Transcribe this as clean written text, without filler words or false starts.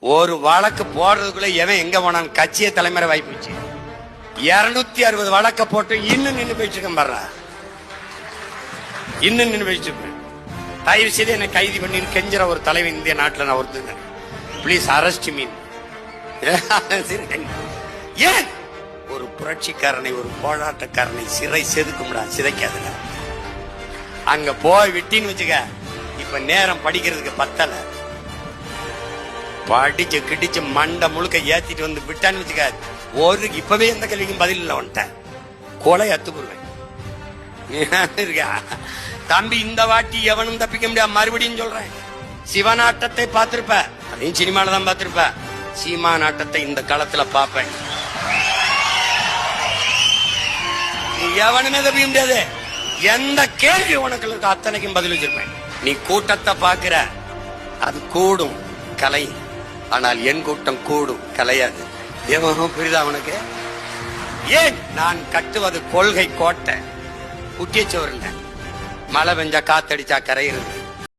ஒரு வழக்கு போடுறதுக்குள்ள எவன் எங்க போனான் கட்சியை தலைமுறை வாய்ப்புச்சு. 260 வழக்க போட்டு இன்னும் நின்று போயிட்டு இருக்கேன் பாரு. இன்னும் நின்று போயிட்டு இருக்கேன். தயவு செய்து என்னை கைது பண்ணி கெஞ்சுற ஒரு தலைவர் இந்திய நாட்டில் நான் ஒருத்தங்க. Please arrest me. ஏன் ஒரு புரட்சிக்காரனை ஒரு போராட்டக்காரனை சிறை செதுக்கும்டா, சிதைக்காதுல. அங்க போய் விட்டின்னு வச்சுக்க, இப்ப நேரம் படிக்கிறதுக்கு பத்தல. படிச்சு கிடிச்சு மண்டை முழுக்க ஏத்திட்டு வந்து விட்டான்னு வச்சுக்க, ஒரு இப்பவே எந்த கேள்விக்கும் பதில் இல்லை. வந்துட்டேன் கொலை அத்து போடுவேன். தம்பி இந்த வாட்டி எவனும் தப்பிக்க முடியாது. மறுபடியும் சொல்றேன், சிவநாட்டத்தை பார்த்திருப்ப, அதையும் சினிமால தான் பார்த்திருப்ப. சீமா நாட்டத்தை இந்த களத்துல பார்ப்பேன். நீ எவனுமே தப்பிக்க முடியாது. எந்த கேள்வி உனக்கு இருக்க அத்தனைக்கும் பதில் வச்சிருப்பேன். நீ கூட்டத்தை பாக்குற, அது கூடும் கலை. ஆனால் என் கூட்டம் கூடும் கலையாது. புரியுதா உனக்கு? ஏன் நான் கட்டுவது கொள்கை கோட்டை. குட்டியச்சோர் இல்ல, மழை பெஞ்சா காத்தடிச்சா கரையிறது.